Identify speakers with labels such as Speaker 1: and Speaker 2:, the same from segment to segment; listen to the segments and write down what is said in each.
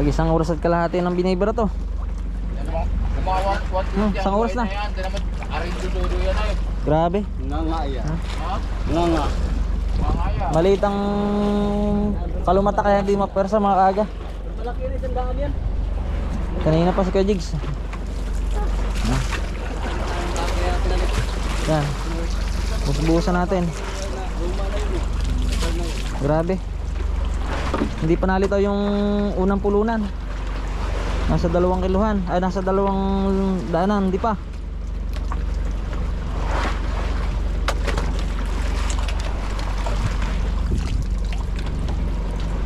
Speaker 1: Isang oras at kalahati ng binibira to. Isang oras na. Grabe.
Speaker 2: Nga yan. Nga.
Speaker 1: Maliit ang kalumata kaya hindi mapersa mga kaaga.
Speaker 2: Malaki rin ang daan yan.
Speaker 1: Kanina pa si Kuya Jigs. Yan. Bubuhusan natin. Grabe. Hindi pa nalitaw yung unang pulunan. Nasa 2 kiluhan. Ay nasa 2 daanan. Hindi pa.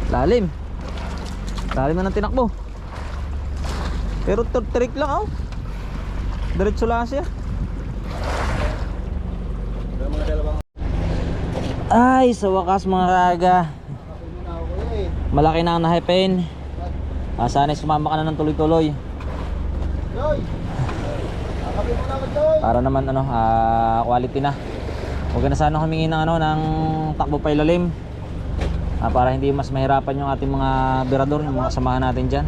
Speaker 1: Lalim. Lalim na ng tinakbo. Pero trick lang oh. Diretso lang siya. Ay, sa wakas mga kaga. Malaki na ang nahipin. Sana sumama ka na ng tuloy-tuloy. Para naman ano, quality na. Huwag na sana humingi ng ng takbo pa ilalim. Para hindi mas mahirapan yung ating mga birador, yung mga samahan natin dyan.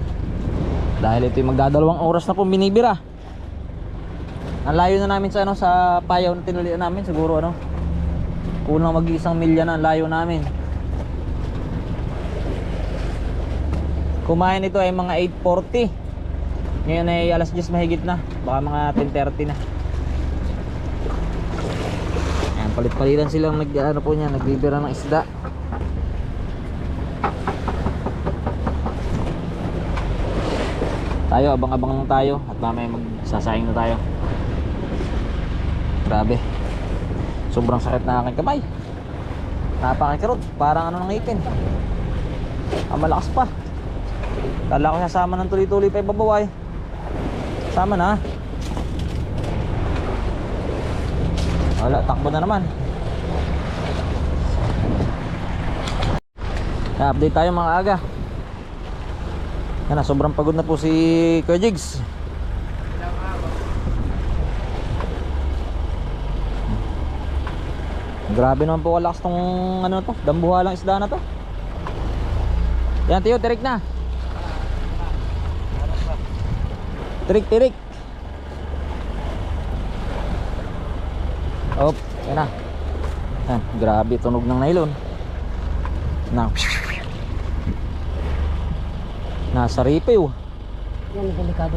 Speaker 1: Dahil ito yung magdadalawang oras na po binibira. Ang layo na namin sa sa payaw na tinulian namin, siguro kulang mag-1 milya na ang layo namin. Kumain ito ay mga 8:40. Ngayon ay alas 10 mahigit na. Baka mga 10:30 na. Ayan, palit-palitan silang nagbibira ng isda. Tayo, abang-abang lang tayo at mamaya magsasayang na tayo. Grabe. Sobrang sakit na aking kamay. Napakakirot, parang ng ngipin. Ang malakas pa. Kala ko sasama ng tuloy-tuloy pa ibabaway. Sama na. Wala, takbo na naman. Update tayo mga aga. Yan, sobrang pagod na po si Kuya Jigs. Grabe naman po kalakas tong to, dambuhalang isda na to. Yan tiyo, tirik na. Tirik. Op, yan na. Yan, grabe tunog ng nylon. Nasa ripew.
Speaker 2: Yan, delikado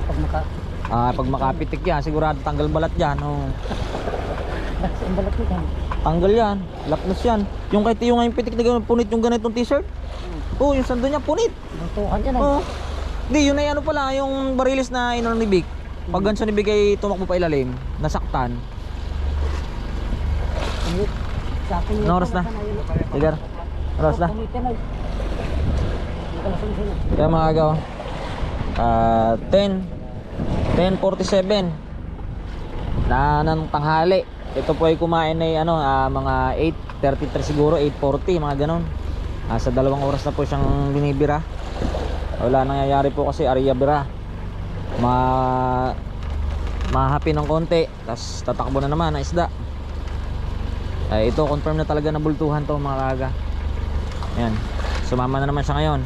Speaker 2: pag
Speaker 1: makapitik yan, sigurado tanggal balat yan.
Speaker 2: Ang balat nito.
Speaker 1: Tanggal yan, lapnos yan. Yung kahit yung ngayong pitik na gano'n, punit yung ganitong t-shirt. Yung sando niya punit.
Speaker 2: Butukan dyan
Speaker 1: Hindi, yun ay pala, yung barilis na inano ni Vic. Pag ganso ni Vic ay tumakbo pa ilalim, nasaktan. Anong oras na? Tigar, oras na? Kaya mga agaw 10:47 na ng tanghali. Ito po ay kumain ay mga 8:33 siguro, 8:40 mga ganon. Sa 2 oras na po siyang binibira. Wala nangyayari po kasi area bira. Mahapi ng konti, tapos tatakbo na naman ang isda. Ito confirm na talaga na bultuhan to mga kaga. Ayan, sumama na naman siya ngayon.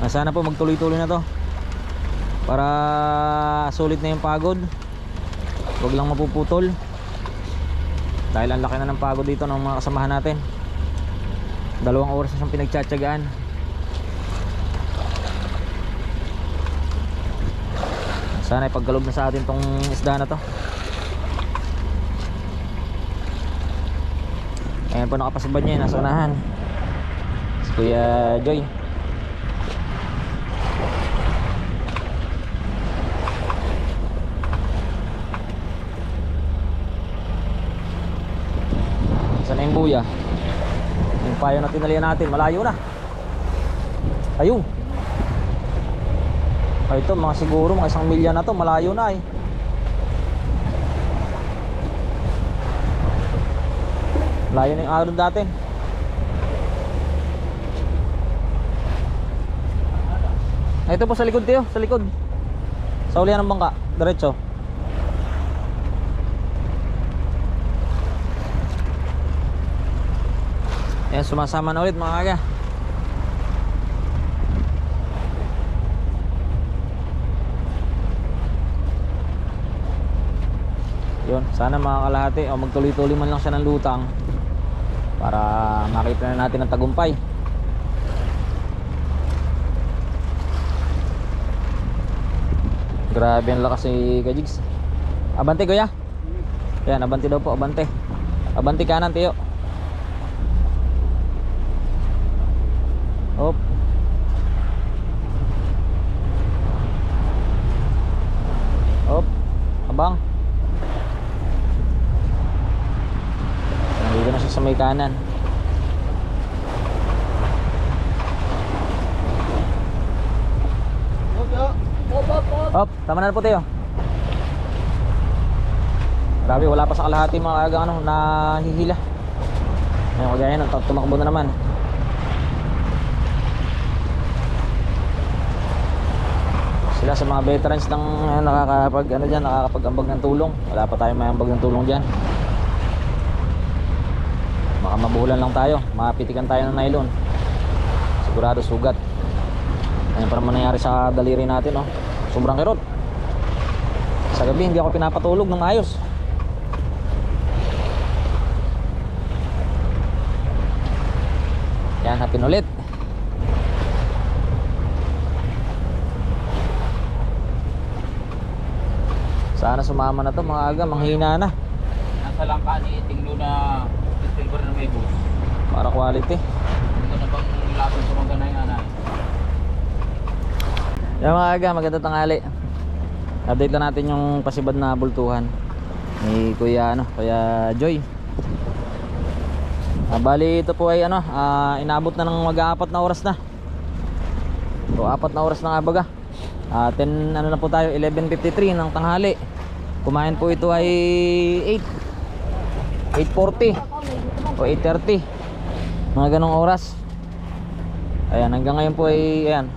Speaker 1: Sana po magtuloy-tuloy na to para sulit na yung pagod. Huwag lang mapuputol. Dahil ang laki na ng pagod dito ng mga kasamahan natin. 2 oras na siyang pinagtsatsagaan. Sana ipagkalob na sa atin tong isda na to. Ayan po, nakapasibad niya, nasa unahan si Kuya Joy. Sana yung buya. Yung payo na tinalian natin, malayo na. Ayun. Ito mga siguro mga 1 milya na to, malayo na eh. Layo na yung araw natin. Ito po sa likod tiyo, sa likod. Sa ulihan ng bangka, diretso. Ayan, sumasama na ulit mga kaga. Yun, sana mga kalahati o magtuloy-tuloy man lang siya ng lutang para makita na natin ang tagumpay. Grabe ang lakas ni Kajigs. Abante kuya. Yan, abante daw po, abante. Abante kanan tiyo. Hop. Hop. Abang. Nandito na siya sa may kanan. Hop, tama na po tayo. Grabe, wala pa sa kalahati mga kagang ano, nahihila. Ngayon kagaya nun, tumakbo na naman. Sila sa mga veterans ng nakakapag ano diyan, nakakapag-ambag ng tulong. Wala pa tayong may ambag ng tulong diyan. Baka mabuhulan lang tayo, mapitikan tayo ng nylon. Sigurado sugat. Ano pa naman nangyari sa daliri natin, oh. Sobrang kirot. Sa gabi hindi ako pinapatulog ng ayos. Yan, hapin ulit. Sana sumama na to mga aga, manghina na.
Speaker 3: Nasa langka ni Tinglo na silver na may bus.
Speaker 1: Para quality.
Speaker 3: Hindi na bang lapin sa mga ganay anay.
Speaker 1: Yan mga aga, maganda tanghali. Update na natin yung pasibad na bultuhan ni Kuya Kuya Joy. Bali ito po ay inabot na ng mag-4 na oras na. So 4 na oras na nga baga. 10 na po tayo, 11:53 ng tanghali. Kumain po ito ay 8:40 o 8:30. Mga ganong oras. Ayan, hanggang ngayon po ay ayan.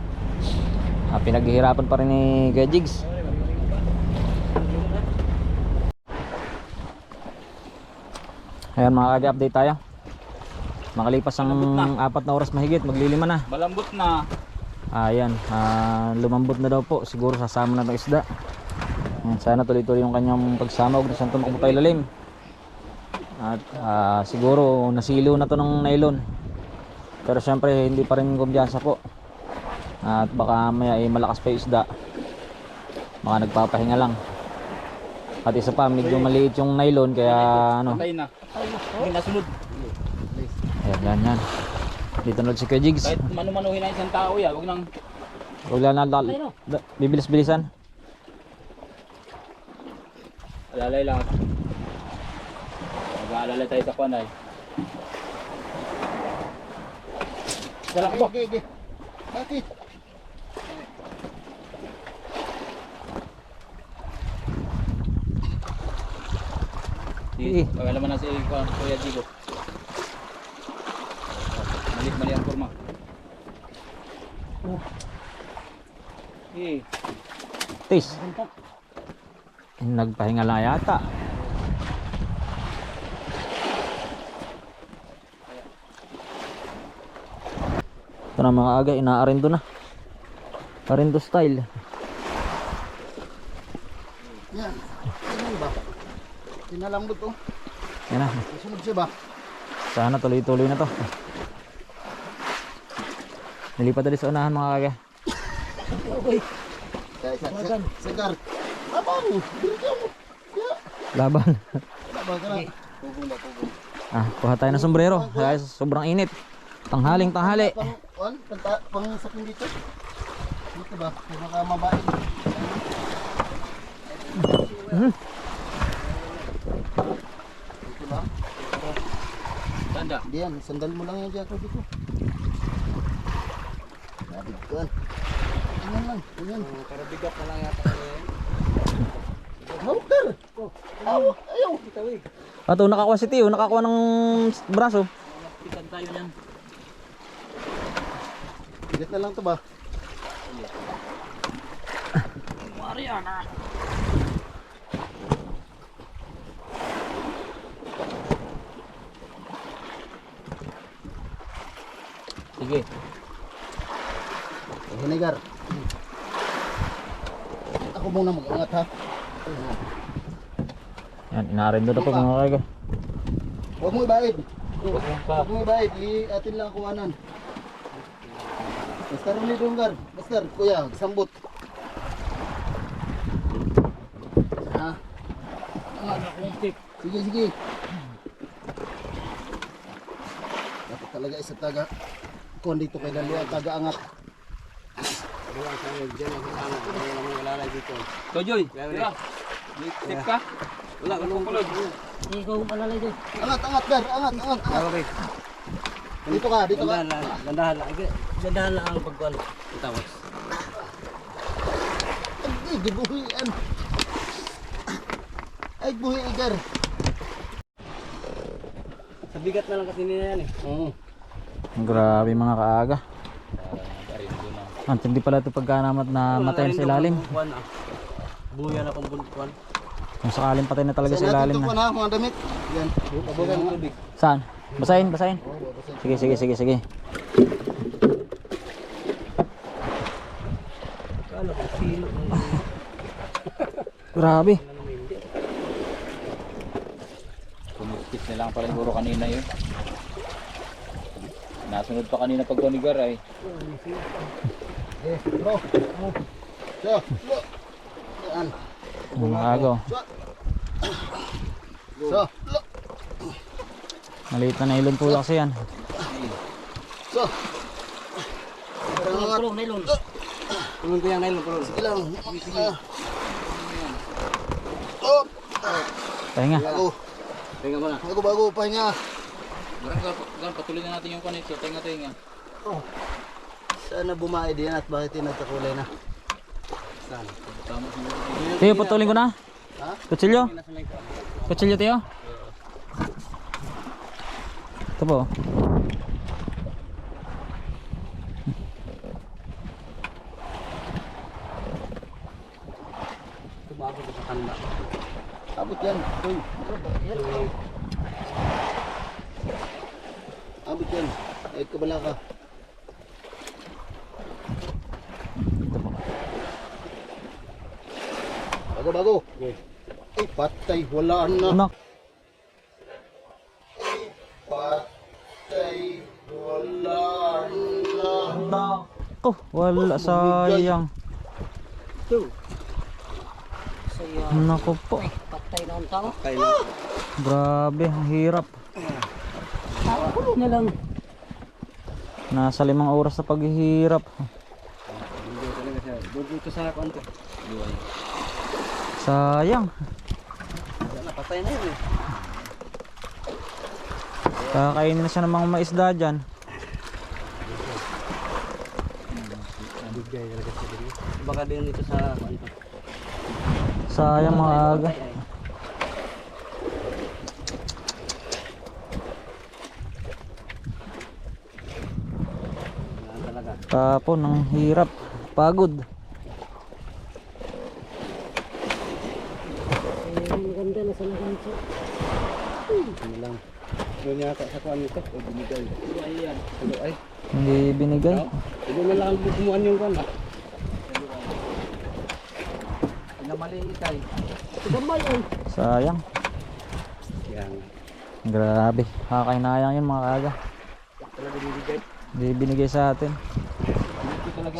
Speaker 1: Pinaghihirapan pa rin ni Kuya Jigs. Ayan mga kag-update tayo. Makalipas ang 4 na oras mahigit, maglilima na.
Speaker 3: Malambot na.
Speaker 1: Ayan, lumambot na daw po. Siguro sasama na ng isda. Ayan, sana tuloy-tuloy yung kanyang pagsama. Huwag na siyang tumakbo tayo lalim. At siguro nasilo na to ng nylon. Pero syempre hindi pa rin kumpiyansa po. At baka maya malakas pa yung isda. Baka nagpapahinga lang. At isa pa, medyo maliit yung nylon kaya
Speaker 3: Patay na. Hindi nasunod.
Speaker 1: Yan. Dito na si Kuya Jigs.
Speaker 3: Kahit manu-manuhin na isang tao ya, wag nang
Speaker 1: Huwag lang bibilis-bilisan.
Speaker 3: alalay lang. Mag-aalala tayo sa kwanay. Dalak mo.
Speaker 2: Bakit?
Speaker 3: Pagalaman na si Kuya Jigo. Mali ang kurma.
Speaker 1: Tis. Nagpahinga lang yata. Ito na mga aga, inaarindo na. Arindo style.
Speaker 2: Yan. Ano ba? Tinalambot to.
Speaker 1: Yan na.
Speaker 2: Sunod siya ba?
Speaker 1: Sana tuloy-tuloy na to. Nilipat na sa unahan mga aga.
Speaker 2: Okay. Sagar. Abang. Bigyan mo.
Speaker 1: Laban.
Speaker 2: Abang ka na. Tugong.
Speaker 1: Kuha tayo ng sombrero. Kaya sobrang init. Tanghali.
Speaker 2: Pang sakin dito. Dito ba? Yung mga mabain. Dito ba?
Speaker 3: Tanda.
Speaker 2: Diyan, sandal mo lang yan dyan dito. Labig ko yan. Ganyan.
Speaker 3: Para bigat na lang yata.
Speaker 2: Hawker! Ayaw!
Speaker 1: Ato, nakakuha si Tio. Nakakuha ng braso.
Speaker 3: Pitan tayo niyan.
Speaker 2: Bigat na lang to ba?
Speaker 3: Mariana.
Speaker 1: Sige.
Speaker 2: Hinigar. Ako muna mag-angat ha.
Speaker 1: Yan, inaarindo na po mga kaga.
Speaker 2: Huwag mo ibaid.
Speaker 3: Huwag mong pa.
Speaker 2: Huwag mo ibaid. I-atin lang kuhanan. Basta rin ni Dunggar. Basta, kuya, sambot. Ha? Sige, sige. Dapat talaga isa taga. Kung dito kay Dalia, taga-angat.
Speaker 3: Ikaw, Joy. Tira. Tip ka? Wala, walang kulog.
Speaker 2: Angat, angat, Ber. Angat, angat, angat.
Speaker 3: Okay.
Speaker 2: Dito ka, dito ka.
Speaker 3: Gandahan lang ang pagkuhan. Tapos.
Speaker 2: Ay, gibuhian. Ay, buhi, Igar.
Speaker 3: Sa bigat na lang kasi nila yan eh.
Speaker 2: Oo.
Speaker 1: Grabe mga kaaga. Ang tindi pala ito pagka namatay sa ilalim.
Speaker 3: Buya na pang buntuan.
Speaker 1: Kung sakaling patay na talaga sa
Speaker 2: Saan natin
Speaker 1: ilalim
Speaker 2: ito
Speaker 1: na.
Speaker 2: po na, mga damit? Yan. Pabugan mo.
Speaker 1: Saan? Basahin, basahin. Sige, sige, sige, sige.
Speaker 3: Kala ko silo.
Speaker 1: Grabe.
Speaker 3: Kumuskis na lang pala siguro kanina yun. Nasunod pa kanina pag gonigar ay.
Speaker 2: Bro. So, lo. Yan.
Speaker 1: Mga agaw.
Speaker 2: So, lo.
Speaker 1: Maliit na nailon po kasi yan.
Speaker 2: So. Angat.
Speaker 3: Nylon. Tulungan ko yung nylon.
Speaker 2: Sige lang. Oh.
Speaker 1: Pahinga.
Speaker 2: Bago.
Speaker 3: Tinga mo na.
Speaker 2: Bago, pahinga.
Speaker 3: Gan, patuloy na natin yung kanito. Tinga.
Speaker 2: Oh. Sana bumae din at bakit yung nagkakulay na?
Speaker 3: Saan? Tama siguro.
Speaker 1: Tiyo, putulin ko na.
Speaker 2: Ha?
Speaker 1: Kutsilyo? Kutsilyo, Tiyo? Ito po.
Speaker 3: Tumabot sa kanda.
Speaker 2: Abot yan. Uy. Abot yan. Ay, kabala ka.
Speaker 1: Ito po.
Speaker 2: Bago. Ay, patay. Wala na.
Speaker 1: Anak.
Speaker 2: Patay. Wala na.
Speaker 1: Oh, wala. Sayang. Naku po.
Speaker 3: Patay na ang tao.
Speaker 1: Grabe, ang hirap.
Speaker 3: Kulo na lang.
Speaker 1: Nasa 5 oras na paghihirap.
Speaker 3: Dito sa kanto.
Speaker 1: Sayang.
Speaker 3: Napatay na yun eh.
Speaker 1: Kakainin na siya ng mga maisda dyan.
Speaker 3: Baka din dito sa kanto.
Speaker 1: Sayang mga aga. Tapon, ang hirap. Pagod.
Speaker 3: Maganda na sa ganito. Ano lang. Doon niya sa kuan nito. O binigay. Ayan. Ay.
Speaker 1: Hindi binigay.
Speaker 3: Ito na lang bumuan yung kuan. Namali itay. Gamay ay.
Speaker 1: Sayang.
Speaker 3: Yan.
Speaker 1: Grabe. Kakainayang yun mga kaga.
Speaker 3: Talaga binigay.
Speaker 1: Hindi binigay sa atin.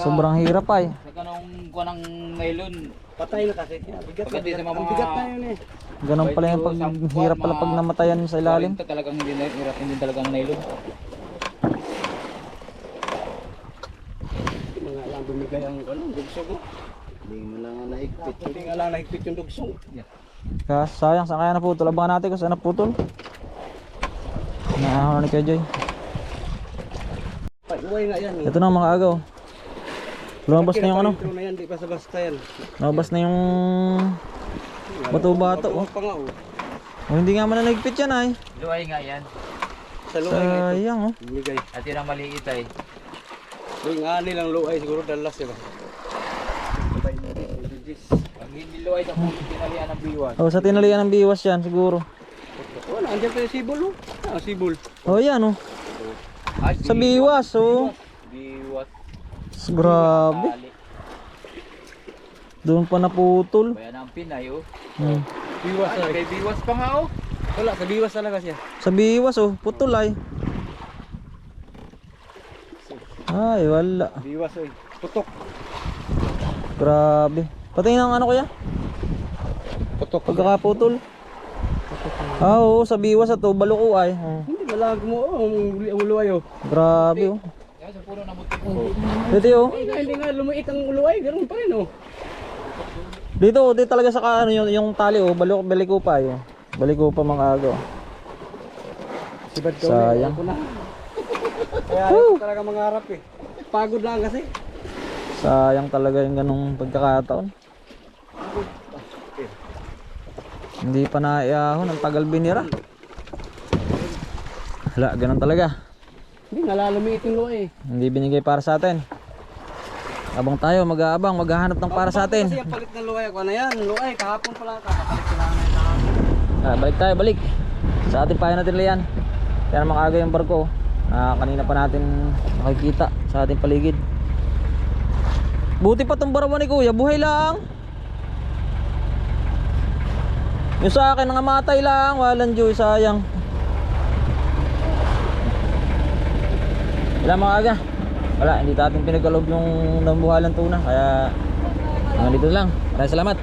Speaker 1: Sobrang hirap ay.
Speaker 3: Sa kanong kuan ng nylon. Patay na kasi. Bigat na.
Speaker 2: Ang bigat na yun eh.
Speaker 1: Ganun pala yung paghirap pala pag namatayan sa ilalim.
Speaker 3: Talagang hindi na hirap hindi talagang nylon.
Speaker 2: Mga lang bumigay ang dugsong ko. Hindi mo lang naigpit.
Speaker 3: Hindi nga lang nahigpit yung dugsong.
Speaker 1: Kaya sayang, saan kaya naputol? Abangan natin kung saan naputol. Naahaw na ni Kuya Joy.
Speaker 3: Uway nga yan.
Speaker 1: Ito na mga agaw. Lumabas na yung ano.
Speaker 3: Intro na yan, di pa sa basta yan.
Speaker 1: Lumabas na yung bato-bato. Oh.
Speaker 3: Pa nga oh.
Speaker 1: Oh, hindi nga man nagpit yan ay.
Speaker 3: Luay nga yan. Sa luay nga ito.
Speaker 1: Sayang oh.
Speaker 3: Bumigay. At yun ang maliit ay. Luay nga nilang luay siguro dalas diba? Pag hindi luay sa kung tinalian ng biwas.
Speaker 1: Oh, sa tinalian ng biwas yan siguro.
Speaker 3: Wala, andyan pa yung sibol oh. Ah, sibol.
Speaker 1: Oh, yan oh.
Speaker 3: Ay,
Speaker 1: Sa biwas oh.
Speaker 3: biwas.
Speaker 1: Grabe.
Speaker 3: Tali.
Speaker 1: Doon pa naputol.
Speaker 3: Bayan ang Pinay oh.
Speaker 1: Hmm.
Speaker 3: Biwas talaga.
Speaker 2: Kay biwas pa nga oh.
Speaker 3: Wala, sa biwas talaga siya.
Speaker 1: Sa biwas oh, putol ay. Ay, wala.
Speaker 3: Biwas oy. Putok.
Speaker 1: Grabe. Patingin ng ano kuya?
Speaker 3: Putok.
Speaker 1: Pagkakaputol. Ah, oo, sa biwas ito, baluko ay. Oh.
Speaker 3: Hindi malag mo ang uluay oh.
Speaker 1: Grabe oh.
Speaker 2: Yan, sa puno na mutik.
Speaker 1: Dito oh.
Speaker 3: Hindi nga lumiit ang uluay, ganoon pa rin oh.
Speaker 1: Dito talaga sa ano yung tali oh, baliko pa oh. Baliko pa mga aga. Oh.
Speaker 3: Sibad ka
Speaker 1: Sayang.
Speaker 3: ulit. Kaya ayaw ko talaga mangarap eh. Pagod lang kasi.
Speaker 1: Sayang talaga yung ganung pagkakataon. Hindi pa naiyahon, ang tagal binira. Hala, ganun talaga.
Speaker 3: Hindi nga lalumiit yung luay eh.
Speaker 1: Hindi binigay para sa atin. Abang tayo, mag-aabang, maghahanap ng para sa atin.
Speaker 3: Kasi ang palit ng luay, ano yan, luay, kahapon pala, kakapalit ko lang ngayon kahapon.
Speaker 1: Balik tayo, balik. Sa ating payo natin liyan. Kaya naman aga yung barko. Kanina pa natin nakikita sa ating paligid. Buti pa itong barawan ni kuya, buhay lang. Yung sa akin, nangamatay lang. Walang joy, sayang. Wala mga aga. Wala, hindi natin pinagkalob yung nambuhalang tuna. Kaya hanggang dito lang. Maraming salamat.